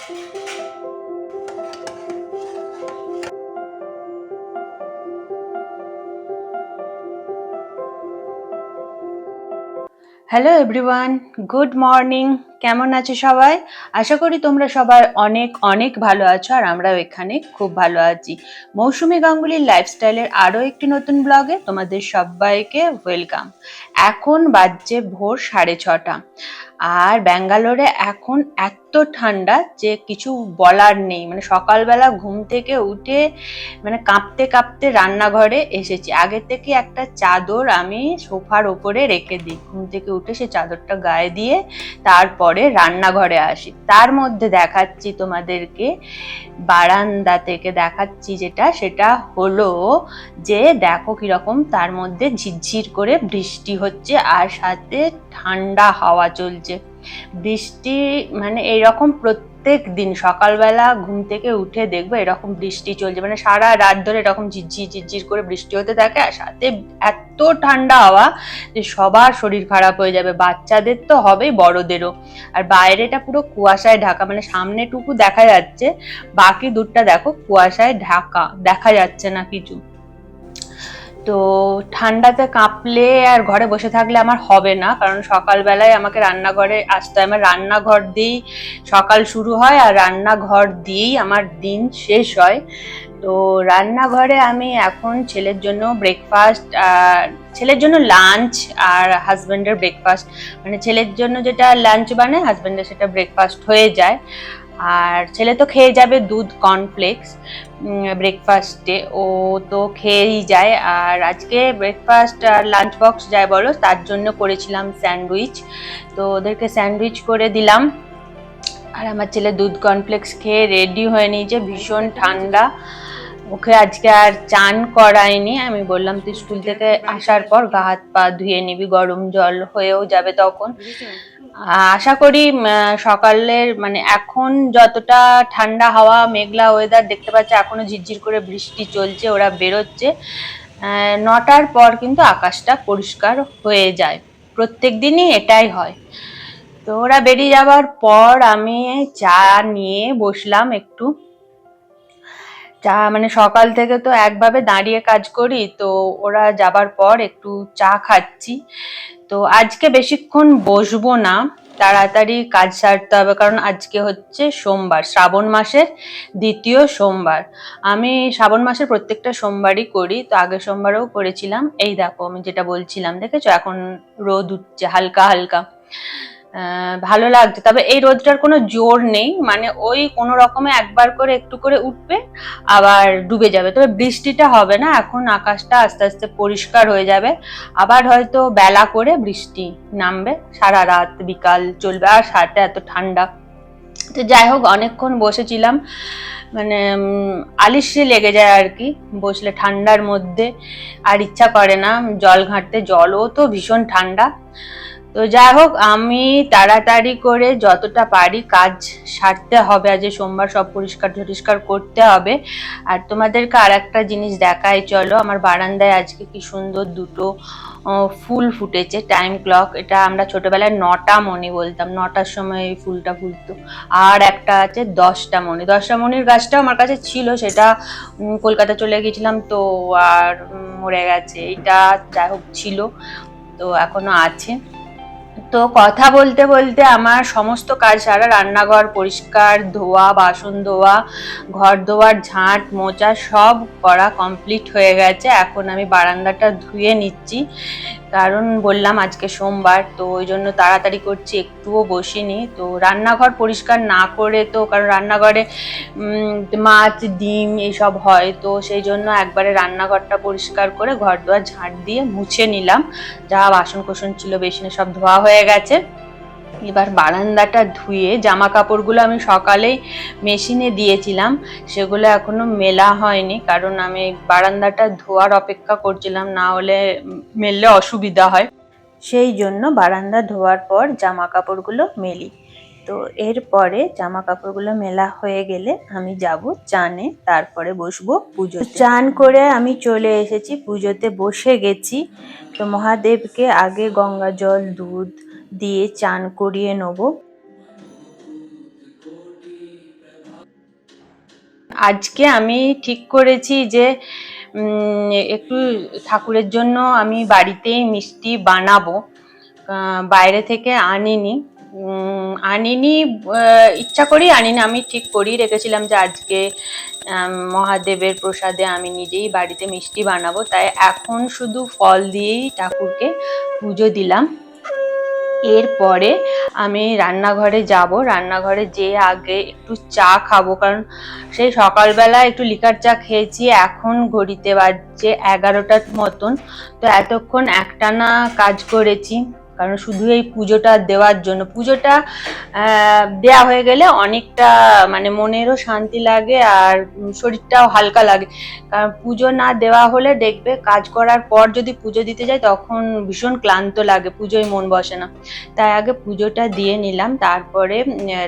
Hello everyone, good morning. কেমন আছো সবাই? আশা করি তোমরা সবাই অনেক অনেক ভালো আছো, আর আমরাও এখানে খুব ভালো আছি। মৌসুমী গাঙ্গুলির লাইফস্টাইলের আরও একটি নতুন ব্লগে তোমাদের সবাইকে ওয়েলকাম। এখন বাজছে ভোর 6:30, আর ব্যাঙ্গালোরে এখন এত ঠান্ডা যে কিছু বলার নেই। মানে সকালবেলা ঘুম থেকে উঠে মানে কাঁপতে কাঁপতে রান্নাঘরে এসেছি। আগে থেকে একটা চাদর আমি সোফার ওপরে রেখে দিই, ঘুম থেকে উঠে সে চাদরটা গায়ে দিয়ে তারপরে রান্নাঘরে আসি। তার মধ্যে দেখাচ্ছি তোমাদেরকে, বারান্দা থেকে দেখাচ্ছি সেটা হলো যে দেখো কিরকম তার মধ্যে ঝিরঝির করে বৃষ্টি হচ্ছে, আর সাথে ঠান্ডা হাওয়া চলছে। বৃষ্টি মানে এইরকম প্রত্যেক দিন সকালবেলা ঘুম থেকে উঠে দেখবো এরকম বৃষ্টি চলছে, মানে সারা রাত ধরে এরকম ঝিরঝির ঝিরঝির করে বৃষ্টি হতে থাকে, আর সাথে এত ঠান্ডা হাওয়া যে সবার শরীর খারাপ হয়ে যাবে, বাচ্চাদের তো হবেই, বড়দেরও। আর বাইরেটা পুরো কুয়াশায় ঢাকা, মানে সামনেটুকু দেখা যাচ্ছে, বাকি দূরটা দেখো কুয়াশায় ঢাকা, দেখা যাচ্ছে না কিছু। তো ঠান্ডাতে কাঁপলে আর ঘরে বসে থাকলে আমার হবে না, কারণ সকালবেলায় আমাকে রান্নাঘরে আসতে হয়। আমার রান্নাঘর দিয়েই সকাল শুরু হয়, আর রান্নাঘর দিয়েই আমার দিন শেষ হয়। তো রান্নাঘরে আমি এখন ছেলের জন্য ব্রেকফাস্ট, ছেলের জন্য লাঞ্চ আর হাজব্যান্ডের ব্রেকফাস্ট, মানে ছেলের জন্য যেটা লাঞ্চ বানায় হাজব্যান্ডের সেটা ব্রেকফাস্ট হয়ে যায়। আর ছেলে তো খেয়ে যাবে দুধ কর্নফ্লেক্স ব্রেকফাস্টে, ও তো খেয়েই যায়। আর আজকে ব্রেকফাস্ট আর লাঞ্চ বক্স যাই বলো, তার জন্য করেছিলাম স্যান্ডউইচ। তো ওদেরকে স্যান্ডউইচ করে দিলাম, আর আমার ছেলে দুধ কর্নফ্লেক্স খেয়ে রেডি হয়ে নিয়েছে। ভীষণ ঠান্ডা, ওকে আজকে আর চান করাইনি। আমি বললাম তুই স্কুল থেকে আসার পর গা হাত পা ধুয়ে নিবি, গরম জল হয়েও যাবে তখন। আশা করি সকালের মানে এখন যতটা ঠান্ডা হাওয়া মেঘলা ওয়েদার দেখতে পাচ্ছে, এখনো ঝিরঝির করে বৃষ্টি চলছে, ওরা বেরোচ্ছে। 9টার পর কিন্তু আকাশটা পরিষ্কার হয়ে যায়, প্রত্যেক দিনই এটাই হয়। তো ওরা বেরিয়ে যাওয়ার পর আমি চা নিয়ে বসলাম একটু। চা মানে সকাল থেকে তো একভাবে দাঁড়িয়ে কাজ করি, তো ওরা যাবার পর একটু চা খাচ্ছি। তো আজকে বেশিক্ষণ বসবো না, তাড়াতাড়ি কাজ সারতে হবে, কারণ আজকে হচ্ছে সোমবার, শ্রাবণ মাসের 2য় সোমবার। আমি শ্রাবণ মাসের প্রত্যেকটা সোমবারই করি, তো আগের সোমবারেও করেছিলাম। এই দেখো আমি যেটা বলছিলাম, দেখেছো এখন রোদ উঠছে হালকা হালকা, ভালো লাগছে। তবে এই রোদটার কোনো জোর নেই, মানে ওই কোনো রকমে একবার করে একটু করে উঠবে আবার ডুবে যাবে। তবে বৃষ্টিটা হবে না, এখন আকাশটা আস্তে আস্তে পরিষ্কার হয়ে যাবে, আবার হয়তো বেলা করে বৃষ্টি নামবে, সারা রাত বিকাল চলবে, আর সাথে এত ঠান্ডা। তো যাই হোক, অনেকক্ষণ বসেছিলাম, মানে আলিশে লেগে যায় আর কি বসলে ঠান্ডার মধ্যে, আর ইচ্ছা করে না জল ঘাঁটতে, জলও তো ভীষণ ঠান্ডা। তো যাই হোক, আমি তাড়াতাড়ি করে যতটা পারি কাজ সারতে হবে, আজ সোমবার সব পরিষ্কার টরিষ্কার করতে হবে। আর তোমাদেরকে আর একটা জিনিস দেখাই চলো, আমার বারান্দায় আজকে কি সুন্দর দুটো ফুল ফুটেছে, টাইম ক্লক। এটা আমরা ছোটবেলায় 9টা মণি বলতাম, 9টার সময় এই ফুলটা ফুটতো। আর একটা আছে 10টা মণি, 10টা মণির গাছটাও আমার কাছে ছিল, সেটা কলকাতা চলে গেছিলাম তো আর মরে গেছে। এটা যাই হোক ছিল, তো এখনো আছে। তো কথা বলতে বলতে আমার সমস্ত কাজ সারা, রান্নাঘর পরিষ্কার, ধোয়া, বাসন ধোয়া, ঘর ধোয়ার ঝাঁট মোচা সব করা কমপ্লিট হয়ে গেছে। এখন আমি বারান্দাটা ধুয়ে নিচ্ছি, কারণ বললাম আজকে সোমবার, তো ওই জন্য তাড়াতাড়ি করছি, একটুও বসিনি। তো রান্নাঘর পরিষ্কার না করে তো, কারণ রান্নাঘরে মাছ ডিম এইসব হয়, তো সেই জন্য একবারে রান্নাঘরটা পরিষ্কার করে ঘর দোয়ার ঝাঁট দিয়ে মুছে নিলাম। যা বাসন কোসন ছিল বেসিনে সব ধোয়া হয়ে গেছে। এবার বারান্দাটা ধুয়ে, জামা কাপড়গুলো আমি সকালেই মেশিনে দিয়েছিলাম, সেগুলো এখনো মেলা হয়নি, কারণ আমি বারান্দাটা ধোয়ার অপেক্ষা করছিলাম, না হলে মেললে অসুবিধা হয়, সেই জন্য বারান্দা ধোয়ার পর জামা কাপড়গুলো মেলি। তো এরপরে জামা কাপড়গুলো মেলা হয়ে গেলে আমি যাব চানে, তারপরে বসবো পুজো। চান করে আমি চলে এসেছি, পুজোতে বসে গেছি। তো মহাদেবকে আগে গঙ্গা জল দুধ দিয়ে চান করিয়ে নেবো। আজকে আমি ঠিক করেছি যে একটু ঠাকুরের জন্য আমি বাড়িতেই মিষ্টি বানাবো, বাইরে থেকে আনিনি। আনিনি, ইচ্ছা করেই আনিনি, আমি ঠিক করেই রেখেছিলাম যে আজকে মহাদেবের প্রসাদে আমি নিজেই বাড়িতে মিষ্টি বানাবো। তাই এখন শুধু ফল দিয়েই ঠাকুরকে পুজো দিলাম। এরপরে আমি রান্নাঘরে যাব, রান্নাঘরে যেয়ে আগে একটু চা খাবো, কারণ সেই সকালবেলা একটু লিকার চা খেয়েছি। এখন ঘড়িতে বাজছে 11টার মতন, তো এতক্ষণ একটানা কাজ করেছি, কারণ শুধু এই পুজোটা দেওয়ার জন্য। পুজোটা দেয়া হয়ে গেলে অনেকটা মানে মনেরও শান্তি লাগে আর শরীরটাও হালকা লাগে। কারণ পুজো না দেওয়া হলে দেখবে কাজ করার পর যদি পুজো দিতে যাই তখন ভীষণ ক্লান্ত লাগে, পুজোয় মন বসে না। তাই আগে পুজোটা দিয়ে নিলাম, তারপরে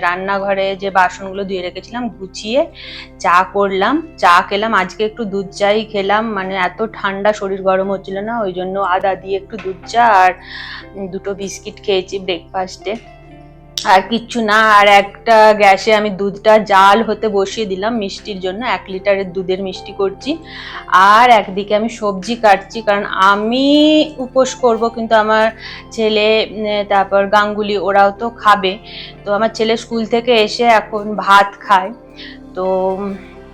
রান্নাঘরে যে বাসনগুলো ধুয়ে রেখেছিলাম গুছিয়ে চা করলাম, চা খেলাম। আজকে একটু দুধ চাই খেলাম, মানে এত ঠান্ডা, শরীর গরম হচ্ছিল না, ওই জন্য আদা দিয়ে একটু দুধ চা আর দুটো বিস্কিট খেয়েছি ব্রেকফাস্টে, আর কিচ্ছু না। আর একটা গ্যাসে আমি দুধটা জাল হতে বসিয়ে দিলাম মিষ্টির জন্য, 1 লিটারের দুধের মিষ্টি করছি। আর একদিকে আমি সবজি কাটছি, কারণ আমি উপোস করব, কিন্তু আমার ছেলে তারপর গাঙ্গুলি ওরাও তো খাবে। তো আমার ছেলে স্কুল থেকে এসে এখন ভাত খায়, তো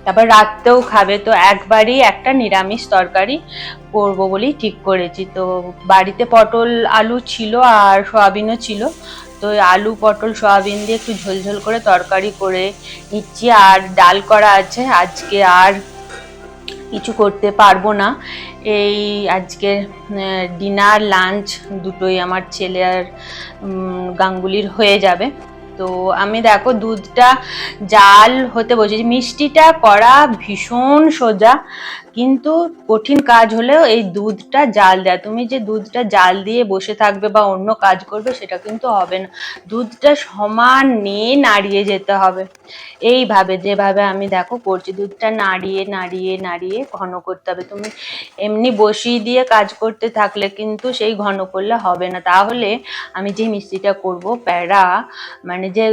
তারপর রাতেও খাবে, তো একবারই একটা নিরামিষ তরকারি করবো বলেই ঠিক করেছি। তো বাড়িতে পটল আলু ছিল আর সয়াবিনও ছিল, তো আলু পটল সয়াবিন দিয়ে একটু ঝোলঝোল করে তরকারি করে নিচ্ছি। আর ডাল করা আছে, আজকে আর কিছু করতে পারবো না। এই আজকে ডিনার লাঞ্চ দুটোই আমার ছেলে আর গাঙ্গুলির হয়ে যাবে। তো আমি দেখো দুধটা জাল হতে বসেছি। মিষ্টিটা করা ভীষণ সোজা, কিন্তু কঠিন কাজ হলেও এই দুধটা জাল দেয়া। তুমি যে দুধটা জাল দিয়ে বসে থাকবে বা অন্য কাজ করবে সেটা কিন্তু হবে না, দুধটা সমান নিয়ে নাড়িয়ে যেতে হবে। এইভাবে যেভাবে আমি দেখো করছি, দুধটা নাড়িয়ে নাড়িয়ে নাড়িয়ে ঘন করতে হবে। তুমি এমনি বসিয়ে দিয়ে কাজ করতে থাকলে কিন্তু সেই ঘন করলে হবে না। তাহলে আমি যে মিষ্টিটা করব প্যাড়া, মানে যে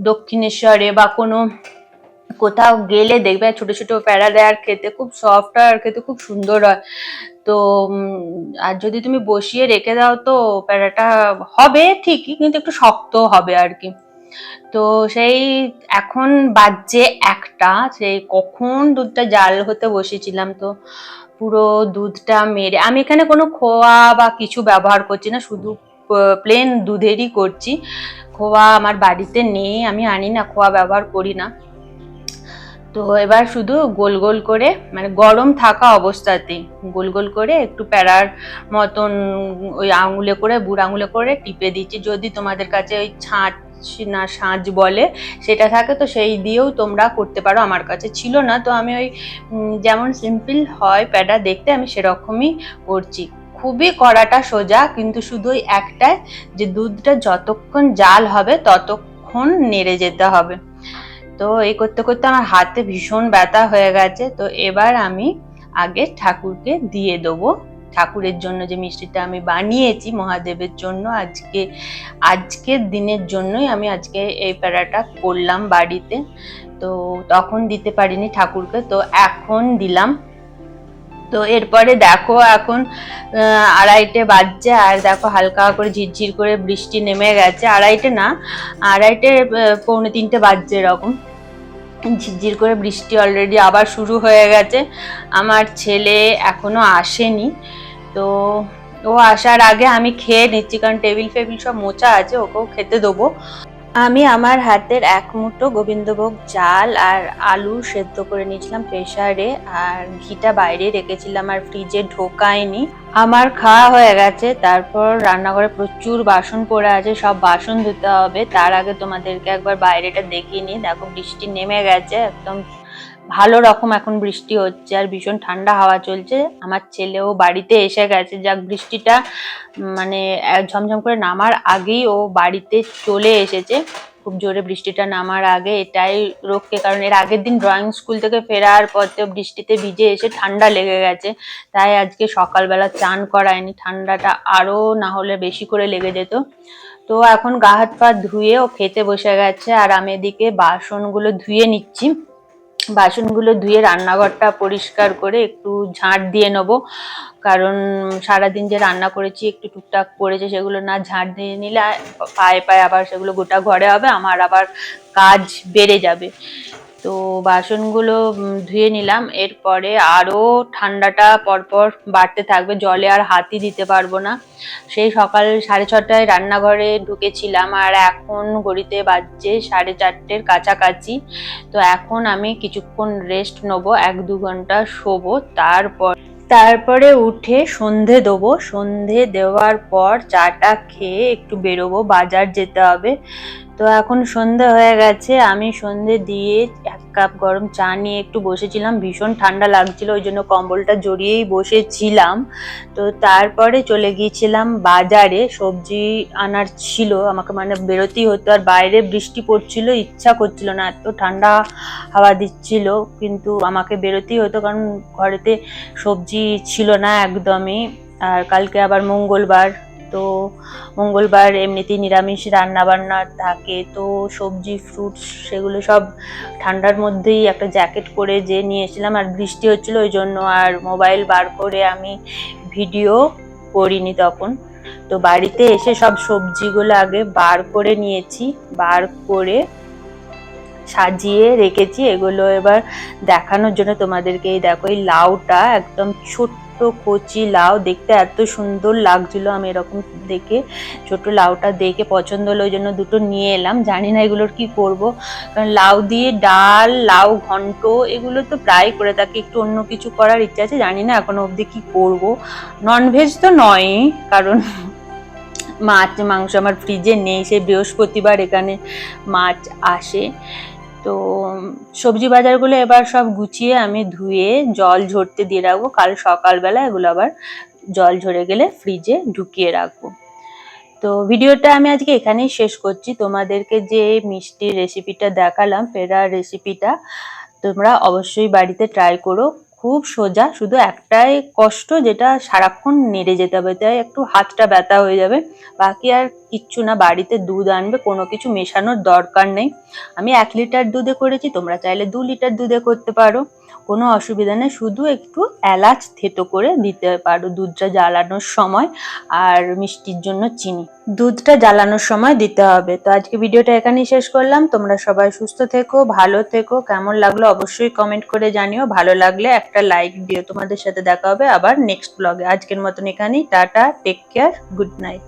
দক্ষিণেশ্বরে বা কোনো কোথাও গেলে দেখবে ছোট ছোট প্যাড়া দেয়, আর খেতে খুব সফট হয় আর খেতে খুব সুন্দর হয়। তো আর যদি তুমি বসিয়ে রেখে দাও তো প্যাড়াটা হবে ঠিকই, কিন্তু একটু শক্ত হবে আর কি। তো সেই এখন বাজছে 1টা, সেই কখন দুধটা জাল হতে বসেছিলাম, তো পুরো দুধটা মেরে, আমি এখানে কোনো খোয়া বা কিছু ব্যবহার করছি না, শুধু প্লেন দুধেরই করছি। খোয়া আমার বাড়িতে নেই, আমি আনি না, খোয়া ব্যবহার করি না। তো এবার শুধু গোল গোল করে, মানে গরম থাকা অবস্থাতেই গোল গোল করে একটু প্যাড়ার মতন ওই আঙুলে করে, বুড়ো আঙুলে করে টিপে দিচ্ছি। যদি তোমাদের কাছে ওই ছাঁচ না সাজ বলে সেটা থাকে তো সেই দিয়েও তোমরা করতে পারো, আমার কাছে ছিল না, তো আমি ওই যেমন সিম্পল হয় প্যাড়া দেখতে আমি সেরকমই করছি। খুবই করাটা সোজা, কিন্তু শুধু ওই একটাই যে দুধটা যতক্ষণ জাল হবে ততক্ষণ নেড়ে যেতে হবে। তো এই করতে করতে আমার হাতে ভীষণ ব্যথা হয়ে গেছে। তো এবার আমি আগে ঠাকুরকে দিয়ে দেবো, ঠাকুরের জন্য যে মিষ্টিটা আমি বানিয়েছি মহাদেবের জন্য, আজকের দিনের জন্যই আমি আজকে এই প্যাড়াটা করলাম বাড়িতে। তো তখন দিতে পারিনি ঠাকুরকে, তো এখন দিলাম। তো এরপরে দেখো এখন 2:30 বাজছে, আর দেখো হালকা করে ঝিরঝির করে বৃষ্টি নেমে গেছে। 2:30 না, 2:30 পৌনে 3টে বাজছে এরকম, ঝিরঝির করে বৃষ্টি অলরেডি আবার শুরু হয়ে গেছে। আমার ছেলে এখনো আসেনি, তো ও আসার আগে আমি খেয়ে নিচ্ছি, কারণ টেবিল ফেবিল সব মোছা আছে, ওকেও খেতে দেবো। আমি আমার হাতের 1 মুঠো গোবিন্দভোগ চাল আর আলু সেদ্ধ করে নিয়েছিলাম প্রেসারে, আর ঘিটা বাইরে রেখেছিলাম আর ফ্রিজে ঢোকাইনি। আমার খাওয়া হয়ে গেছে, তারপর রান্নাঘরে প্রচুর বাসন পড়ে আছে, সব বাসন ধুতে হবে। তার আগে তোমাদেরকে একবার বাইরেটা দেখিয়ে নিই। দেখো বৃষ্টি নেমে গেছে, একদম ভালো রকম এখন বৃষ্টি হচ্ছে আর ভীষণ ঠান্ডা হাওয়া চলছে। আমার ছেলেও বাড়িতে এসে গেছে, যাক বৃষ্টিটা মানে ঝমঝম করে নামার আগেই ও বাড়িতে চলে এসেছে, খুব জোরে বৃষ্টিটা নামার আগে। এটাই রক্ষে, কারণ এর আগের দিন ড্রয়িং স্কুল থেকে ফেরার পথে বৃষ্টিতে ভিজে এসে ঠান্ডা লেগে গেছে, তাই আজকে সকালবেলা চান করায়নি, ঠান্ডাটা আরো না হলে বেশি করে লেগে যেত। তো এখন গা হাত পা ধুয়ে ও খেতে বসে গেছে, আর আমি এদিকে বাসনগুলো ধুয়ে নিচ্ছি। বাসনগুলো ধুয়ে রান্নাঘরটা পরিষ্কার করে একটু ঝাঁট দিয়ে নেবো, কারণ সারাদিন যে রান্না করেছি একটু টুকটাক পড়েছে, সেগুলো না ঝাঁট দিয়ে নিলে পায়ে পায়ে আবার সেগুলো গোটা ঘরে হবে, আমার আবার কাজ বেড়ে যাবে। তো বাসনগুলো ধুয়ে নিলাম। এরপরে আরো ঠান্ডাটা পরপর বাড়তে থাকবে, জলে আর হাতই দিতে পারবো না। সেই সকাল 6:30টায় রান্নাঘরে ঢুকেছিলাম, আর এখন ঘড়িতে বাজছে 4:30-এর কাছাকাছি। তো এখন আমি কিছুক্ষণ রেস্ট নেবো, 1-2 ঘন্টা শোবো, তারপরে উঠে সন্ধে দেবো। সন্ধে দেওয়ার পর চাটা খেয়ে একটু বেরোবো, বাজার যেতে হবে। তো এখন সন্ধে হয়ে গেছে, আমি সন্ধে দিয়ে 1 কাপ গরম চা নিয়ে একটু বসেছিলাম, ভীষণ ঠান্ডা লাগছিল, ওই জন্য কম্বলটা জড়িয়েই বসেছিলাম। তো তারপরে চলে গিয়েছিলাম বাজারে, সবজি আনার ছিল আমাকে, মানে বেরোতেই হতো, আর বাইরে বৃষ্টি পড়ছিল, ইচ্ছা করছিল না, এত ঠান্ডা হাওয়া দিচ্ছিল, কিন্তু আমাকে বেরোতেই হতো কারণ ঘরেতে সবজি ছিল না একদমই। আর কালকে আবার মঙ্গলবার, তো মঙ্গলবার এমনিতেই নিরামিষ রান্না বান্না থাকে, তো সবজি ফ্রুটস সেগুলো সব ঠান্ডার মধ্যেই একটা জ্যাকেট পরে যে নিয়ে এসেছিলাম, আর বৃষ্টি হচ্ছিল ওই জন্য আর মোবাইল বার করে আমি ভিডিও করিনি তখন। তো বাড়িতে এসে সব সবজিগুলো আগে বার করে নিয়েছি, বার করে সাজিয়ে রেখেছি, এগুলো এবার দেখানোর জন্য তোমাদেরকে। এই দেখো, এই লাউটা একদম ছোট্ট কচি লাউ, দেখতে এত সুন্দর লাগছিল, আমি এরকম দেখে ছোট লাউটা দেখে পছন্দ হলো, ওই জন্য দুটো নিয়ে এলাম। জানি না এগুলোর কি করব, কারণ লাউ দিয়ে ডাল, লাউ ঘন্ট এগুলো তো প্রায় করে থাকি, একটু অন্য কিছু করার ইচ্ছা আছে, জানি না এখনো অবধি কি করব। ননভেজ তো নয়ই, কারণ মাছ মাংস আমার ফ্রিজে নেই, সেই বৃহস্পতিবার এখানে মাছ আসে। তো সবজি বাজারগুলো এবার সব গুছিয়ে আমি ধুয়ে জল ঝরতে দিয়ে রাখবো, কাল সকালবেলা এগুলো আবার জল ঝরে গেলে ফ্রিজে ঢুকিয়ে রাখবো। তো ভিডিওটা আমি আজকে এখানেই শেষ করছি। তোমাদেরকে যে মিষ্টির রেসিপিটা দেখালাম, পেড়ার রেসিপিটা, তোমরা অবশ্যই বাড়িতে ট্রাই করো। খুব সোজা, শুধু একটাই কষ্ট, যেটা সারাক্ষণ নেড়ে যেতে হবে, তাই একটু হাতটা ব্যথা হয়ে যাবে, বাকি আর কিচ্ছু না। বাড়িতে দুধ আনবে, কোনো কিছু মেশানোর দরকার নেই। আমি 1 লিটার দুধে করেছি, তোমরা চাইলে 2 লিটার দুধে করতে পারো, কোনো অসুবিধা নেই। শুধু একটু এলাচ থেতো করে দিতে পারো দুধটা জ্বালানোর সময়, আর মিষ্টির জন্য চিনি দুধটা জ্বালানোর সময় দিতে হবে। তো আজকে ভিডিওটা এখানেই শেষ করলাম। তোমরা সবাই সুস্থ থেকো, ভালো থেকো। কেমন লাগলো অবশ্যই কমেন্ট করে জানিও, ভালো লাগলে একটা লাইক দিও। তোমাদের সাথে দেখা হবে আবার নেক্সট ব্লগে। আজকের মতন এখানেই, tata, take care, good night.